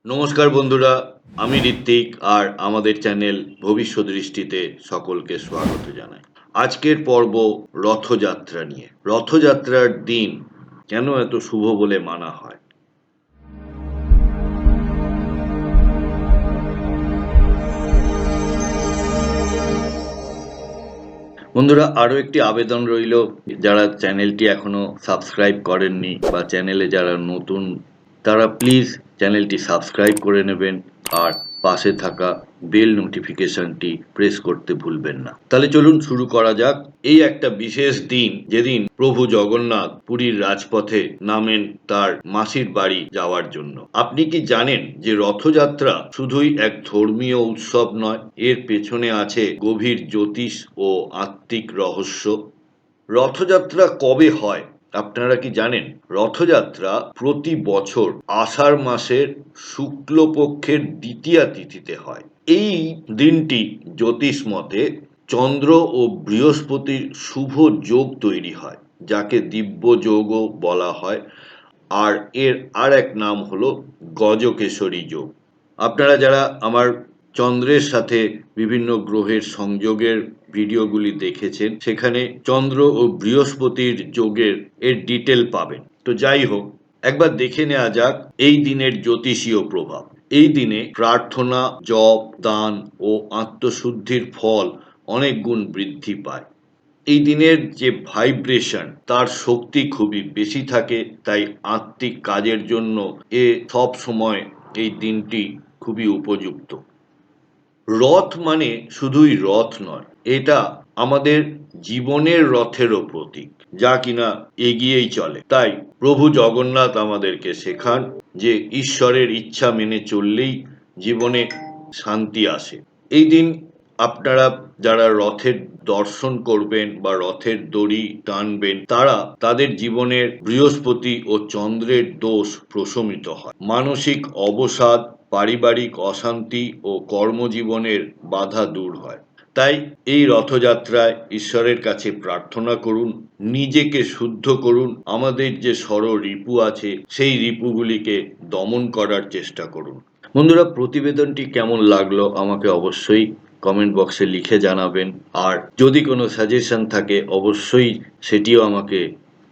নমস্কার বন্ধুরা, আমি ঋত্বিক আর আমাদের চ্যানেল ভবিষ্যৎ দৃষ্টিতে সকলকে স্বাগত জানাই। আজকের পর্ব রথযাত্রা নিয়ে। রথযাত্রার দিন কেন এত শুভ বলে মানা হয়? বন্ধুরা, আরও একটি আবেদন রইল, যারা চ্যানেলটি এখনো সাবস্ক্রাইব করেননি বা চ্যানেলে যারা নতুন, তারা প্লিজ চ্যানেলটি সাবস্ক্রাইব করে নেবেন আর পাশে থাকা বেল নোটিফিকেশনটি প্রেস করতে ভুলবেন না। তাহলে চলুন শুরু করা যাক। এই একটা বিশেষ দিন, যেদিন প্রভু জগন্নাথ পুরীর রাজপথে নামেন তার মাসির বাড়ি যাওয়ার জন্য। আপনি কি জানেন যে রথযাত্রা শুধুই এক ধর্মীয় উৎসব নয়, এর পেছনে আছে গভীর জ্যোতিষ ও আত্মিক রহস্য? রথযাত্রা কবে হয় আপনারা কি জানেন? রথযাত্রা প্রতি বছর আষাঢ় মাসের শুক্লপক্ষের দ্বিতীয়া তিথিতে হয়। এই দিনটি জ্যোতিষ মতে চন্দ্র ও বৃহস্পতির শুভ যোগ তৈরি হয়, যাকে দিব্য যোগও বলা হয়। আর এর আর এক নাম হলো গজকেশরী যোগ। আপনারা যারা আমার চন্দ্রের সাথে বিভিন্ন গ্রহের সংযোগের ভিডিওগুলি দেখেছেন, সেখানে চন্দ্র ও বৃহস্পতির যোগের ডিটেল পাবেন। তো যাই হোক, একবার দেখে নেওয়া যাক এই দিনের জ্যোতিষীয় প্রভাব। এই দিনে প্রার্থনা, জপ, দান ও আত্মশুদ্ধির ফল অনেক গুণ বৃদ্ধি পায়। এই দিনের যে ভাইব্রেশন, তার শক্তি খুবই বেশি থাকে, তাই আত্মিক কাজের জন্য সব সময় এই দিনটি খুবই উপযুক্ত। রথ মানে শুধুই রথ নয়, এটা আমাদের জীবনের রথেরও প্রতীক, যা কিনা এগিয়েই চলে। তাই প্রভু জগন্নাথ আমাদেরকে শেখান যে ঈশ্বরের ইচ্ছা মেনে চললেই জীবনে শান্তি আসে। এই দিন আপনারা যারা রথের দর্শন করবেন বা রথের দড়ি টানবেন, তারা তাদের জীবনের বৃহস্পতি ও চন্দ্রের দোষ প্রশমিত হয়। মানসিক অবসাদ, পারিবারিক অশান্তি ও কর্মজীবনের বাধা দূর হয়। তাই এই রথযাত্রায় ঈশ্বরের কাছে প্রার্থনা করুন, নিজেকে শুদ্ধ করুন, আমাদের যে ষড়রিপু আছে সেই রিপুগুলিকে দমন করার চেষ্টা করুন। বন্ধুরা, প্রতিবেদনটি কেমন লাগলো আমাকে অবশ্যই কমেন্ট বক্সে লিখে জানাবেন। আর যদি কোনো সাজেশন থাকে অবশ্যই সেটিও আমাকে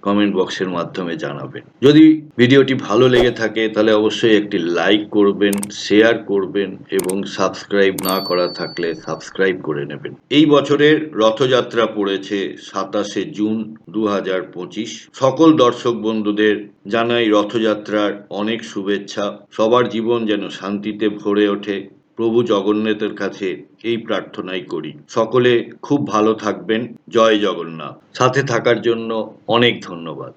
কমেন্ট বক্সের মাধ্যমে জানাবেন। যদি ভিডিওটি ভালো লেগে থাকে তাহলে অবশ্যই একটি লাইক করবেন, শেয়ার করবেন এবং সাবস্ক্রাইব না করা থাকলে সাবস্ক্রাইব করে নেবেন। এই বছরের রথযাত্রা পড়েছে 27শে জুন 2025। সকল দর্শক বন্ধুদের জানাই রথযাত্রার অনেক শুভেচ্ছা। সবার জীবন যেন শান্তিতে ভরে ওঠে, প্রভু জগন্নাথের কাছে এই প্রার্থনাই করি। সকলে খুব ভালো থাকবেন। জয় জগন্নাথ। সাথে থাকার জন্য অনেক ধন্যবাদ।